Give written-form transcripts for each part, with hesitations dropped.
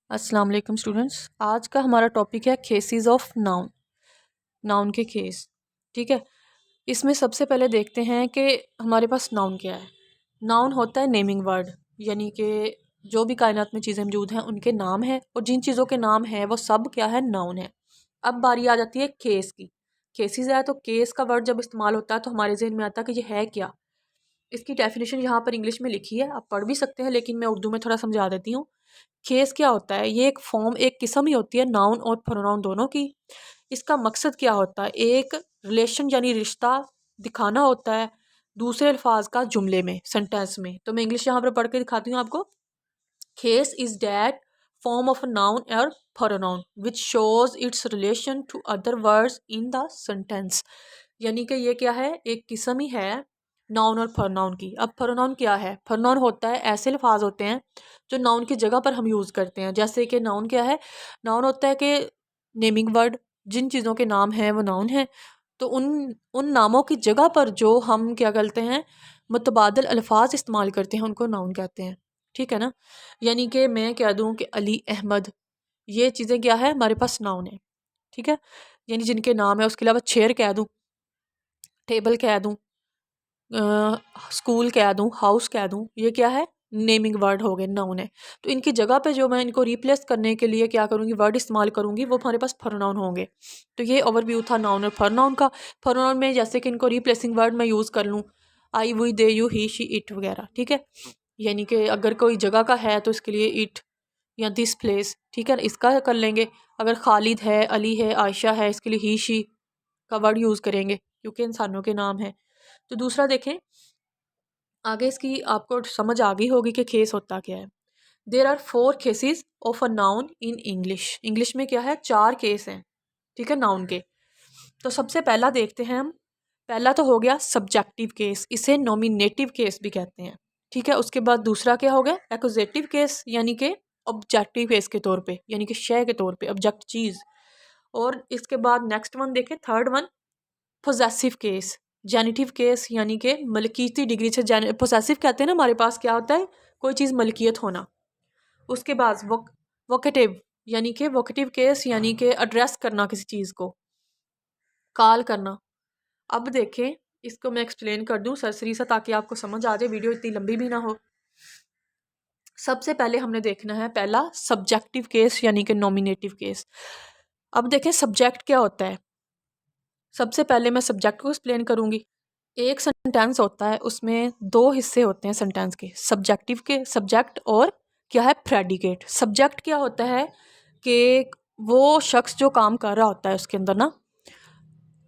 अस्सलाम वालेकुम स्टूडेंट्स। आज का हमारा टॉपिक है केसेस ऑफ नाउन, नाउन के केस। ठीक है, इसमें सबसे पहले देखते हैं कि हमारे पास नाउन क्या है। नाउन होता है नेमिंग वर्ड, यानी कि जो भी कायनात में चीज़ें मौजूद हैं उनके नाम हैं, और जिन चीज़ों के नाम हैं वो सब क्या है, नाउन है। अब बारी आ जाती है केस की। केसेस है तो केस का वर्ड जब इस्तेमाल होता है तो हमारे जहन में आता है कि ये है क्या। इसकी डेफिनेशन यहाँ पर इंग्लिश में लिखी है, आप पढ़ भी सकते हैं, लेकिन मैं उर्दू में थोड़ा समझा देती हूँ। केस क्या होता है, ये एक फॉर्म, एक किस्म ही होती है नाउन और प्रोनाउन दोनों की। इसका मकसद क्या होता है, एक रिलेशन यानी रिश्ता दिखाना होता है दूसरे अल्फाज का जुमले में, सेंटेंस में। तो मैं इंग्लिश यहाँ पर पढ़ के दिखाती हूँ आपको। Case is that form of a noun और pronoun which shows its relation to other words in the sentence. यानी कि ये क्या है, एक किस्म ही है नाउन और प्रोनाउन की। अब प्रोनाउन क्या है, प्रोनाउन होता है ऐसे अल्फाज होते हैं जो नाउन की जगह पर हम यूज़ करते हैं। जैसे कि नाउन क्या है, नाउन होता है कि नेमिंग वर्ड, जिन चीज़ों के नाम हैं वो नाउन है। तो उन उन नामों की जगह पर जो हम क्या करते हैं, मुतबादल अल्फाज इस्तेमाल करते हैं, उनको नाउन कहते हैं। ठीक है ना। यानी कि मैं कह दूँ कि अली अहमद, ये चीज़ें क्या है, हमारे पास नाउन है। ठीक है, यानी जिनके नाम है। उसके अलावा चेयर कह दूँ, टेबल कह दूँ, स्कूल कह दूँ, हाउस कह दूँ, ये क्या है, नेमिंग वर्ड हो गए, नाउन है। तो इनकी जगह पे जो मैं इनको रिप्लेस करने के लिए क्या करूँगी, वर्ड इस्तेमाल करूँगी, वो हमारे पास प्रोनाउन होंगे। तो ये ओवरव्यू था नाउन और प्रोनाउन का। प्रोनाउन में जैसे कि इनको रिप्लेसिंग वर्ड मैं यूज़ कर लूँ, I, we, they, you, he, she, it वगैरह। ठीक है, यानी कि अगर कोई जगह का है तो इसके लिए इट या दिस प्लेस, ठीक है, इसका कर लेंगे। अगर खालिद है, अली है, आयशा है, इसके लिए ही, शी का वर्ड यूज़ करेंगे क्योंकि इंसानों के नाम है। तो दूसरा देखें, आगे इसकी आपको समझ आ गई होगी कि केस होता क्या है। There are 4 cases of a noun in English. English में क्या है, 4 केस हैं, ठीक है, नाउन के। तो सबसे पहला देखते हैं हम। पहला तो हो गया सब्जेक्टिव केस, इसे नॉमिनेटिव केस भी कहते हैं। ठीक है, उसके बाद दूसरा क्या हो गया, एक्यूजेटिव केस, यानी कि ऑब्जेक्टिव केस के तौर पे, यानी कि शय के तौर पे, ऑब्जेक्ट चीज़। और इसके बाद नेक्स्ट वन देखें, third one possessive case, genitive case, यानी कि मलकीती डिग्री से पोजेसिव कहते हैं ना, हमारे पास क्या होता है, कोई चीज़ मलकियत होना। उसके बाद वोकेटिव, यानी कि वोकेटिव केस, यानी कि एड्रेस करना किसी चीज़ को, कॉल करना। अब देखें, इसको मैं एक्सप्लेन कर दूं सरसरी सा, ताकि आपको समझ आ जाए, वीडियो इतनी लंबी भी ना हो। सबसे पहले हमने देखना है पहला सब्जेक्टिव केस, यानी कि नॉमिनेटिव केस। अब देखें सब्जेक्ट क्या होता है। सबसे पहले मैं सब्जेक्ट को एक्सप्लेन करूंगी। एक सेंटेंस होता है, उसमें 2 हिस्से होते हैं सेंटेंस के, सब्जेक्टिव के, सब्जेक्ट और क्या है, प्रेडिकेट। सब्जेक्ट क्या होता है कि वो शख्स जो काम कर रहा होता है उसके अंदर ना,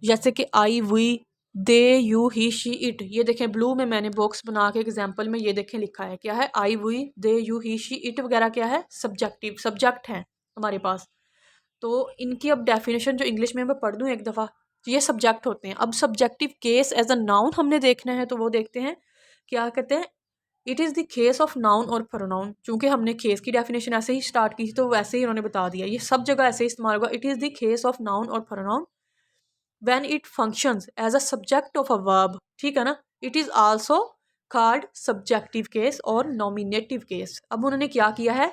जैसे कि I, we, they, you, he, she, it. ये देखें ब्लू में मैंने बॉक्स बना के एग्जाम्पल में ये देखें लिखा है, क्या है, I, we, they, you, he, she, it वगैरह क्या है, सब्जेक्टिव, सब्जेक्ट हैं हमारे पास। तो इनकी अब डेफिनेशन जो इंग्लिश में मैं पढ़ दूँ एक दफ़ा, तो ये सब्जेक्ट होते हैं। अब subjective case as a noun हमने देखना है, तो वो देखते हैं, क्या कहते हैं, it is the case of noun और प्रोनाउन। चूंकि हमने केस की डेफिनेशन ऐसे ही स्टार्ट की थी, तो वैसे ही उन्होंने बता दिया, ये सब जगह ऐसे ही इस्तेमाल होगा, it is the case of noun और pronoun when it functions as a subject of a verb। ठीक है ना, it is also called subjective case और nominative case। अब उन्होंने क्या किया है,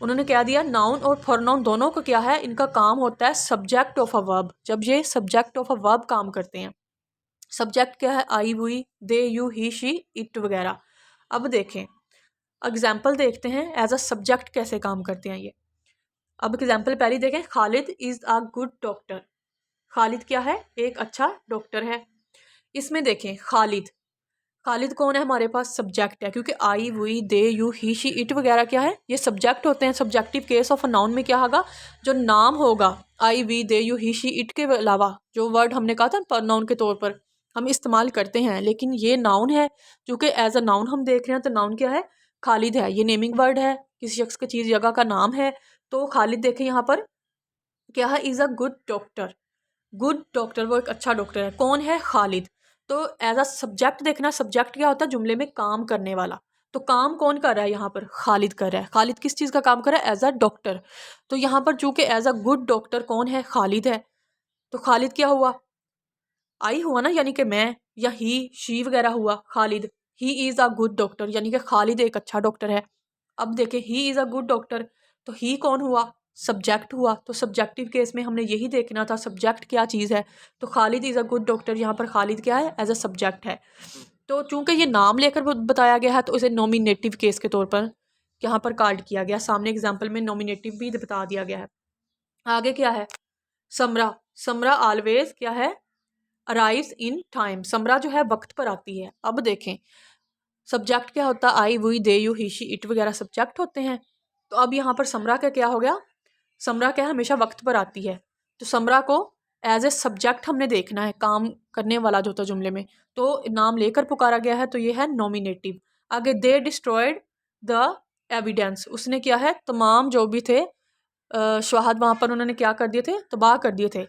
उन्होंने क्या दिया, नाउन और प्रोनाउन दोनों को क्या है, इनका काम होता है सब्जेक्ट ऑफ अ वर्ब। जब ये सब्जेक्ट ऑफ अ वर्ब काम करते हैं, सब्जेक्ट क्या है, I, we, they, you, he, she, it वगैरह। अब देखें एग्जाम्पल देखते हैं एज अ सब्जेक्ट कैसे काम करते हैं ये। अब एग्जाम्पल पहली देखें, Khalid is a good doctor. Khalid क्या है, एक अच्छा डॉक्टर है। इसमें देखें खालिद, खालिद कौन है, हमारे पास सब्जेक्ट है, क्योंकि I, we, they, you, he, she, it वगैरह क्या है, ये सब्जेक्ट होते हैं। Subjective case of a noun में क्या होगा, जो नाम होगा, I, we, they, you, he, she, it के अलावा जो वर्ड हमने कहा था प्रोनाउन के तौर पर हम इस्तेमाल करते हैं, लेकिन ये नाउन है। क्योंकि एज अ नाउन हम देख रहे हैं, तो नाउन क्या है, खालिद है, ये नेमिंग वर्ड है, किसी शख्स की चीज़ जगह का नाम है। तो खालिद देखें यहाँ पर क्या है, is a good doctor. Good doctor, वो एक अच्छा डॉक्टर है, कौन है, खालिद। तो एज अ सब्जेक्ट देखना, सब्जेक्ट क्या होता है, जुमले में काम करने वाला। तो काम कौन कर रहा है यहाँ पर, खालिद कर रहा है। खालिद किस चीज़ का काम कर रहा है, एज अ डॉक्टर। तो यहाँ पर चूंकि एज अ गुड डॉक्टर कौन है, खालिद है, तो खालिद क्या हुआ, आई हुआ ना, यानी कि मैं, या ही, शी वगैरह हुआ, Khalid. He is a good doctor, यानी कि खालिद एक अच्छा डॉक्टर है। अब देखें he is a good doctor, तो ही कौन हुआ, सब्जेक्ट हुआ। तो सब्जेक्टिव केस में हमने यही देखना था सब्जेक्ट क्या चीज़ है। तो Khalid is a good doctor, यहाँ पर खालिद क्या है, एज अ सब्जेक्ट है। तो चूंकि ये नाम लेकर बताया गया है तो इसे नॉमिनेटिव केस के तौर पर यहाँ पर कार्ड किया गया। सामने एग्जाम्पल में नॉमिनेटिव भी बता दिया गया है। आगे क्या है, समरा, समरा ऑलवेज क्या है, अराइव्स इन टाइम। समरा जो है वक्त पर आती है। अब देखें सब्जेक्ट क्या होता है, I we they you he she it वगैरह सब्जेक्ट होते हैं। तो अब यहाँ पर समरा का क्या हो गया, समरा क्या है, हमेशा वक्त पर आती है। तो समरा को एज ए सब्जेक्ट हमने देखना है, काम करने वाला जो होता है जुमले में, तो नाम लेकर पुकारा गया है तो ये है नॉमिनेटिव। आगे दे डिस्ट्रॉयड द एविडेंस, उसने क्या है तमाम जो भी थे शवाहद वहाँ पर उन्होंने क्या कर दिए थे, तबाह कर दिए थे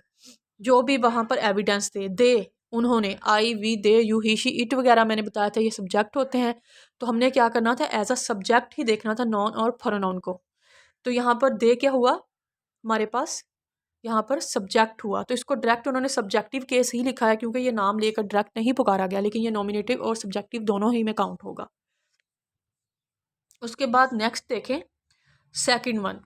जो भी वहाँ पर एविडेंस थे। दे उन्होंने, I we they you he she it वगैरह मैंने बताया था ये सब्जेक्ट होते हैं। तो हमने क्या करना था, एज अ सब्जेक्ट ही देखना था नॉन और प्रोनाउन को। तो यहाँ पर दे क्या हुआ हमारे पास, यहाँ पर सब्जेक्ट हुआ। तो इसको डायरेक्ट उन्होंने सब्जेक्टिव केस ही लिखा है क्योंकि ये नाम लेकर डायरेक्ट नहीं पुकारा गया, लेकिन ये नॉमिनेटिव और सब्जेक्टिव दोनों ही में काउंट होगा। उसके बाद नेक्स्ट देखें सेकंड वन,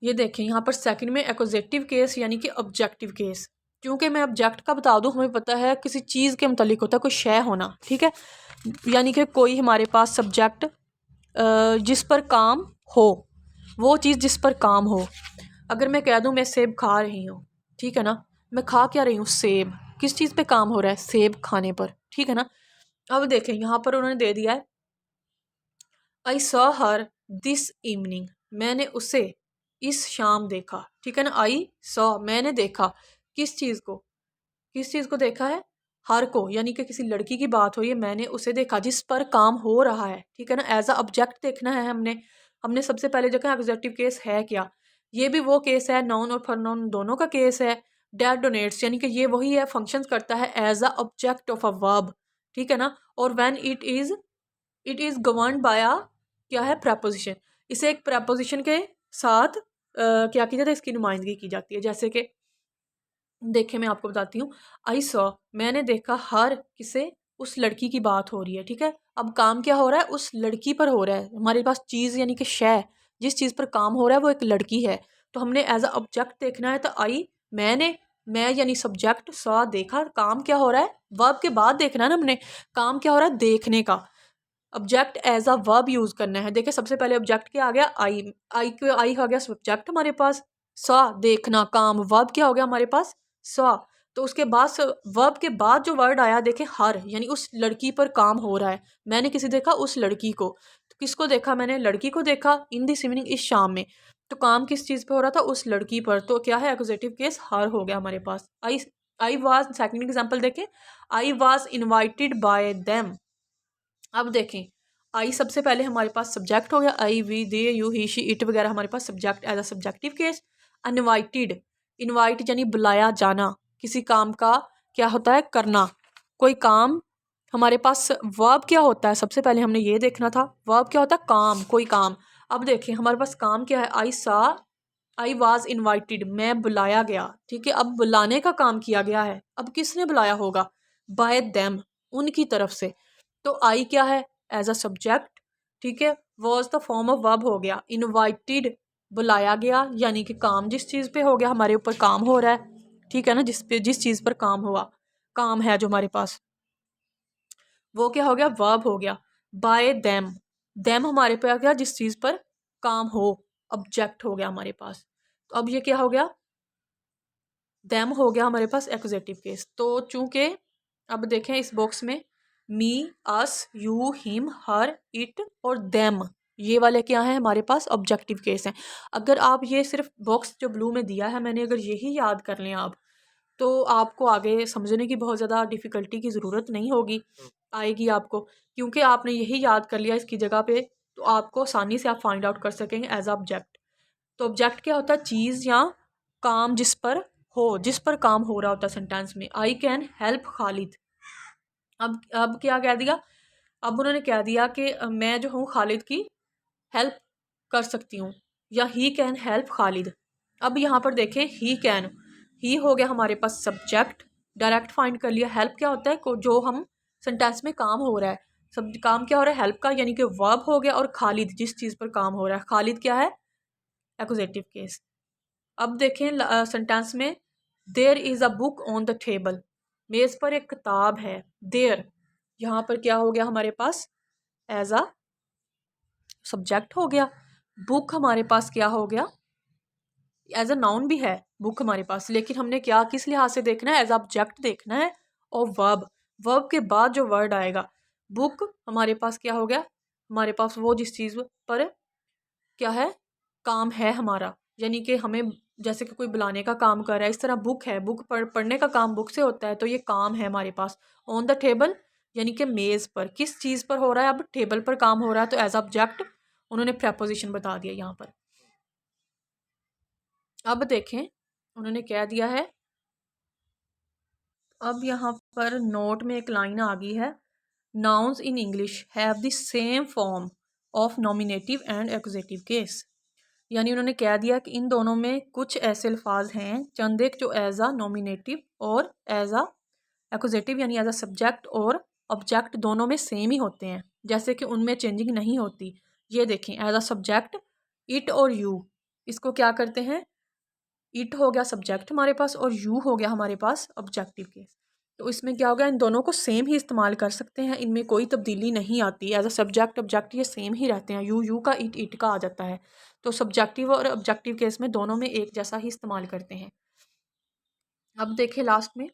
ये देखें यहाँ पर सेकंड में एक्वजेटिव केस यानी कि ऑब्जेक्टिव केस। क्योंकि मैं ऑब्जेक्ट का बता दूँ, हमें पता है किसी चीज़ के मुतालिक होता है, कोई शय होना, ठीक है, यानी कि कोई हमारे पास सब्जेक्ट जिस पर काम हो, वो चीज़ जिस पर काम हो। अगर मैं कह दूँ मैं सेब खा रही हूँ, ठीक है ना, मैं खा क्या रही हूँ, सेब, किस चीज़ पे काम हो रहा है, सेब खाने पर, ठीक है ना। अब देखें यहाँ पर उन्होंने दे दिया है I saw her this evening, मैंने उसे इस शाम देखा, ठीक है ना। आई सॉ मैंने देखा, किस चीज़ को, किस चीज़ को देखा है, हर को, यानी कि किसी लड़की की बात हो रही है, मैंने उसे देखा जिस पर काम हो रहा है, ठीक है ना। एज अ ऑब्जेक्ट देखना है हमने। हमने सबसे पहले देखा ऑब्जेक्टिव केस है क्या, ये भी वो केस है, नाउन और प्रोनाउन दोनों का केस है। डैट डोनेट्स यानी कि ये वही है, फंक्शंस करता है as a object of a verb, ठीक है ना। और when it is governed by a क्या है, प्रपोजिशन, इसे एक प्रपोजिशन के साथ क्या की जाती है, इसकी नुमाइंदगी की जाती है। जैसे कि देखे मैं आपको बताती हूँ, आई सॉ मैंने देखा, हर किसे, उस लड़की की बात हो रही है, ठीक है। अब काम क्या हो रहा है, उस लड़की पर हो रहा है। हमारे पास चीज़ यानी कि शय, जिस चीज़ पर काम हो रहा है वो एक लड़की है। तो हमने एज अ ऑब्जेक्ट देखना है। तो आई मैंने, मैं यानी सब्जेक्ट, सॉ देखा, काम क्या हो रहा है, वर्ब के बाद देखना है ना हमने, काम क्या हो रहा है, देखने का। Object as a verb use करना है। देखिए सबसे पहले ऑब्जेक्ट क्या आ गया, आई हो गया सब्जेक्ट हमारे पास, सॉ देखना, काम, वर्ब क्या हो गया हमारे पास, सॉ। तो उसके बाद वर्ब के बाद जो वर्ड आया देखें हर, यानी उस लड़की पर काम हो रहा है। मैंने किसी देखा, उस लड़की को। तो किसको देखा मैंने, लड़की को देखा, इन दिस इवनिंग, इस शाम में। तो काम किस चीज़ पे हो रहा था, उस लड़की पर। तो क्या है, एक्यूजेटिव केस हर हो गया हमारे पास। आई वाज, सेकंड एग्जांपल देखें, I was invited bye them. अब देखें आई सबसे पहले हमारे पास सब्जेक्ट हो गया, I we they you he she it वगैरह हमारे पास subject as a subjective case. Uninvited, invite यानी बुलाया जाना, किसी काम का क्या होता है, करना, कोई काम। हमारे पास वर्ब क्या होता है, सबसे पहले हमने ये देखना था, वर्ब क्या होता है, काम, कोई काम। अब देखें हमारे पास काम क्या है, आई वाज इनवाइटेड, मैं बुलाया गया, ठीक है। अब बुलाने का काम किया गया है, अब किसने बुलाया होगा, बाय देम, उनकी तरफ से। तो आई क्या है, एज अ सब्जेक्ट, ठीक है। Was the form of verb हो गया, इनवाइटेड बुलाया गया, यानी कि काम जिस चीज़ पे हो गया, हमारे ऊपर काम हो रहा है, ठीक है ना, जिस चीज़ पर काम हुआ, काम है जो हमारे पास, वो क्या हो गया, वर्ब हो गया। बाय देम, देम हमारे पे आ गया जिस चीज़ पर काम हो, ऑब्जेक्ट हो गया हमारे पास। तो अब ये क्या हो गया, देम हो गया हमारे पास एक्यूजेटिव केस। तो चूंकि अब देखें इस बॉक्स में मी, अस, यू, हिम, हर, इट और देम, ये वाले क्या हैं हमारे पास, ऑब्जेक्टिव केस हैं। अगर आप ये सिर्फ बॉक्स जो ब्लू में दिया है मैंने, अगर यही याद कर लें आप, तो आपको आगे समझने की बहुत ज़्यादा डिफ़िकल्टी की ज़रूरत नहीं होगी, आएगी आपको, क्योंकि आपने यही याद कर लिया इसकी जगह पे, तो आपको आसानी से आप फाइंड आउट कर सकेंगे एज ऑब्जेक्ट। तो ऑब्जेक्ट क्या होता है, चीज़ या काम जिस पर हो, जिस पर काम हो रहा होता है सेंटेंस में। आई कैन हेल्प खालिद, अब क्या कह दिया, अब उन्होंने कह दिया कि मैं जो हूँ खालिद की हेल्प कर सकती हूँ, या ही कैन हेल्प खालिद। अब यहाँ पर देखें ही कैन, ही हो गया हमारे पास सब्जेक्ट, डायरेक्ट फाइंड कर लिया। हेल्प क्या होता है, जो हम सेंटेंस में काम हो रहा है, सब काम क्या हो रहा है, हेल्प का, यानी कि वर्ब हो गया। और खालिद जिस चीज़ पर काम हो रहा है, खालिद क्या है, एक्यूजेटिव केस। अब देखें सेंटेंस में, there is a book on the table, मेज़ पर एक किताब है। देयर यहाँ पर क्या हो गया हमारे पास, एज अ सब्जेक्ट हो गया। बुक हमारे पास क्या हो गया, एज अ नाउन भी है बुक हमारे पास, लेकिन हमने क्या किस लिहाज से देखना है, एज ऑब्जेक्ट देखना है। और वर्ब, वर्ब के बाद जो वर्ड आएगा, बुक हमारे पास क्या हो गया, हमारे पास वो जिस चीज़ पर क्या है, काम है हमारा, यानी कि हमें जैसे कि कोई बुलाने का काम कर रहा है, इस तरह बुक है, बुक पढ़ने का काम बुक से होता है, तो ये काम है हमारे पास। ऑन द टेबल यानी कि मेज़ पर, किस चीज़ पर हो रहा है, अब टेबल पर काम हो रहा है, तो एज ऑब्जेक्ट उन्होंने प्रपोजिशन बता दिया यहाँ पर। अब देखें उन्होंने क्या दिया है, अब यहाँ पर नोट में एक लाइन आ गई है, nouns in English have the same form of nominative and accusative case. यानी उन्होंने कह दिया कि इन दोनों में कुछ ऐसे अल्फाज हैं चंद एक जो एज आ नॉमिनेटिव और एज आ एक्यूजेटिव यानी एज आ सब्जेक्ट और ऑब्जेक्ट दोनों में सेम ही होते हैं, जैसे कि उनमें चेंजिंग नहीं होती। ये देखें, एज आ सब्जेक्ट इट और यू, इसको क्या करते हैं, इट हो गया सब्जेक्ट हमारे पास और यू हो गया हमारे पास ऑब्जेक्टिव केस। तो इसमें क्या हो गया, इन दोनों को सेम ही इस्तेमाल कर सकते हैं, इनमें कोई तब्दीली नहीं आती। एज अ सब्जेक्ट ऑब्जेक्ट ये सेम ही रहते हैं, यू यू का इट का आ जाता है। तो सब्जेक्टिव और ऑब्जेक्टिव केस में दोनों में एक जैसा ही इस्तेमाल करते हैं। अब देखें लास्ट में,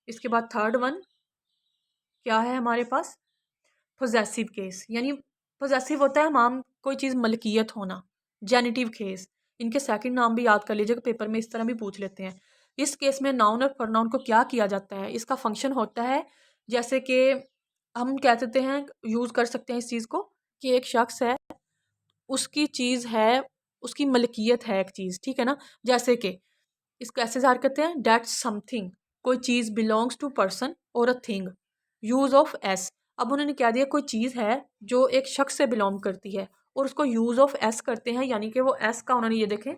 इसके बाद थर्ड वन क्या है हमारे पास, पोजेसिव केस। यानी पोजेसिव होता है हम कोई चीज़ मलकियत होना। जेनिटिव केस, इनके सेकंड नाम भी याद कर लीजिएगा, पेपर में इस तरह भी पूछ लेते हैं। इस केस में नाउन और प्रोनाउन को क्या किया जाता है, इसका फंक्शन होता है जैसे कि हम कह सकते हैं, यूज़ कर सकते हैं इस चीज़ को कि एक शख्स है, उसकी चीज़ है, उसकी मलकियत है एक चीज़, ठीक है ना। जैसे कि इसको ऐसे ज़ाहिर करते हैं, डेट समथिंग, कोई चीज़ बिलोंग्स टू पर्सन और a thing, use of S. अब उन्होंने क्या दिया, कोई चीज़ है जो एक शख्स से बिलोंग करती है और उसको यूज़ ऑफ एस करते हैं, यानी कि वो एस का उन्होंने ये देखें,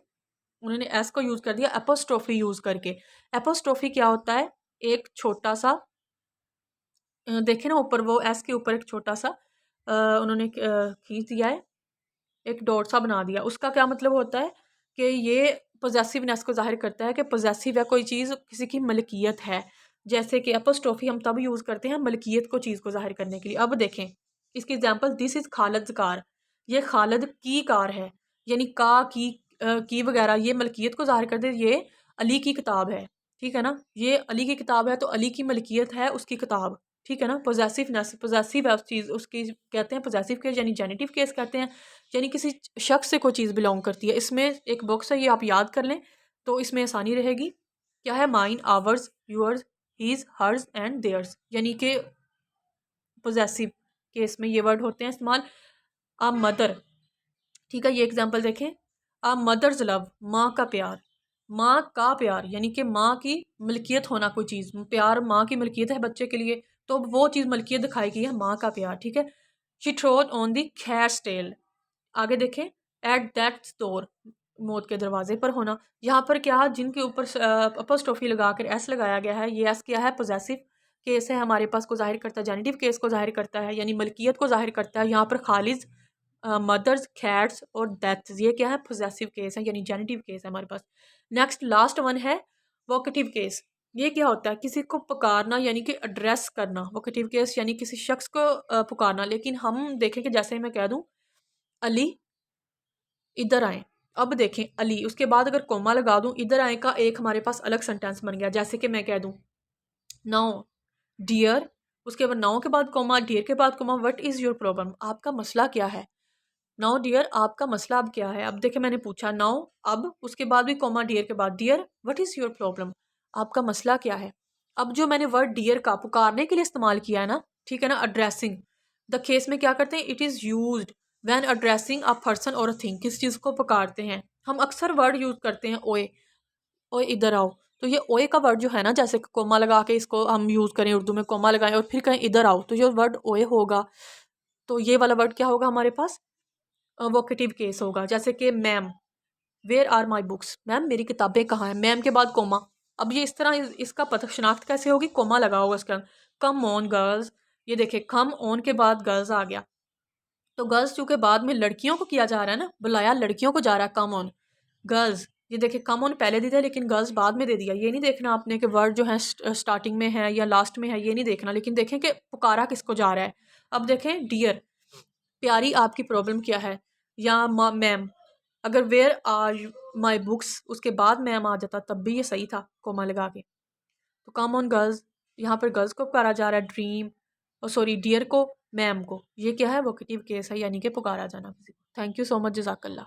उन्होंने एस को यूज़ कर दिया एपोस्ट्रोफी यूज़ करके। एपोस्ट्रोफी क्या होता है, एक छोटा सा देखें ना ऊपर, वो एस के ऊपर एक छोटा सा उन्होंने खींच दिया है, एक डॉट सा बना दिया। उसका क्या मतलब होता है कि ये पोजेसिवनेस को जाहिर करता है कि पोजेसिव है, कोई चीज़ किसी की मलकियत है। जैसे कि एपोस्ट्रोफी हम तब यूज़ करते हैं मलकियत को चीज़ को जाहिर करने के लिए। अब देखें इसकी example, this is Khalid car, ये खालिद की कार है, यानी की वगैरह ये मलकियत को जाहिर कर दे, ये अली की किताब है, ठीक है ना, ये अली की किताब है तो अली की मलकियत है उसकी किताब, ठीक है ना। पोजेसिवनेस, पोजेसिव है उस चीज़, उसकी कहते हैं पोजेसिव केस, यानी जेनिटिव केस कहते हैं, यानी किसी शख्स से कोई चीज़ बिलोंग करती है। इसमें एक बॉक्स है, ये आप याद कर लें तो इसमें आसानी रहेगी। क्या है, mine, ours, yours, his, hers and theirs, यानी कि पोजेसिव केस में ये वर्ड होते हैं इस्तेमाल। आ मदर, ठीक है, ये एग्जांपल देखें, आ मदर्स लव, माँ का प्यार, माँ का प्यार यानी कि माँ की मलकियत होना, कोई चीज़ प्यार माँ की मलकियत है बच्चे के लिए, तो वो चीज़ मलकियत दिखाई गई है माँ का प्यार, ठीक है। She trod on the cat's tail, आगे देखें, एट दैट स्टोर, मौत के दरवाजे पर होना। यहाँ पर क्या, जिनके ऊपर अपोस्ट्रोफी लगाकर एस लगाया गया है, ये एस क्या है, पोजेसिव केस है हमारे पास, को जाहिर करता है, जेनिटिव केस को जाहिर करता है, यानी मलकियत को जाहिर करता है। यहाँ पर खालिज, मदर्स, कैट्स और डेथ्स, ये क्या है, पोजेसिव केस है, यानी जेनिटिव केस है हमारे पास। नेक्स्ट लास्ट वन है वोकेटिव केस। ये क्या होता है, किसी को पुकारना यानी कि एड्रेस करना। वोकेटिव केस यानी किसी शख्स को पुकारना, लेकिन हम देखें कि जैसे मैं कह दूँ अली इधर आए, अब देखें अली, उसके बाद अगर कोमा लगा दूं, इधर आए का एक हमारे पास अलग सेंटेंस बन गया। जैसे कि मैं कह दूं नाउ डियर, उसके बाद नाउ के बाद कोमा, डियर के बाद comma, what is your problem, आपका मसला क्या है। नाउ डियर, आपका मसला अब क्या है। अब देखे मैंने पूछा नाउ, अब उसके बाद भी कोमा, डियर के बाद dear, what is your problem, आपका मसला क्या है। अब जो मैंने वर्ड डियर का पुकारने के लिए इस्तेमाल किया है ना, ठीक है ना, एड्रेसिंग द केस में क्या करते हैं, it is used when addressing a person और अ थिंग, किस चीज़ को पुकारते हैं। हम अक्सर वर्ड यूज़ करते हैं ओए, ओए इधर आओ, तो ये ओए का वर्ड जो है ना, जैसे कोमा लगा के इसको हम यूज़ करें, उर्दू में कोमा लगाएं और फिर कहें इधर आओ, तो ये वर्ड ओए होगा। तो ये वाला वर्ड क्या होगा हमारे पास, वोकेटिव केस होगा। जैसे कि ma'am, where are my books, ma'am मेरी किताबें कहाँ हैं, मैम के बाद कोमा। अब ये इस तरह इसका पता शनाख्त कैसे होगी, कोमा लगा होगा इसका। कम ऑन गर्ल्स, ये देखिए कम ऑन के बाद गर्ल्स आ गया, तो गर्ल्स चूंकि बाद में लड़कियों को किया जा रहा है ना, बुलाया लड़कियों को जा रहा है, कम ऑन, गर्ल्स, ये देखिए कम ऑन पहले दिया लेकिन गर्ल्स बाद में दे दिया। ये नहीं देखना आपने कि वर्ड जो है स्टार्टिंग में है या लास्ट में है, ये नहीं देखना, लेकिन देखें कि पुकारा किसको जा रहा है। अब देखें डियर, प्यारी आपकी प्रॉब्लम क्या है, या मैम, अगर वेयर आर माई बुक्स उसके बाद मैम आ जाता तब भी ये सही था कोमा लगा के। तो कम ऑन गर्ल्स, यहाँ पर गर्ल्स को पुकारा जा रहा है, ड्रीम सॉरी डियर को, मैम को, ये क्या है वोकेटिव केस है, यानी कि पुकारा जाना किसी को। थैंक यू सो मच, जज़ाकल्लाह।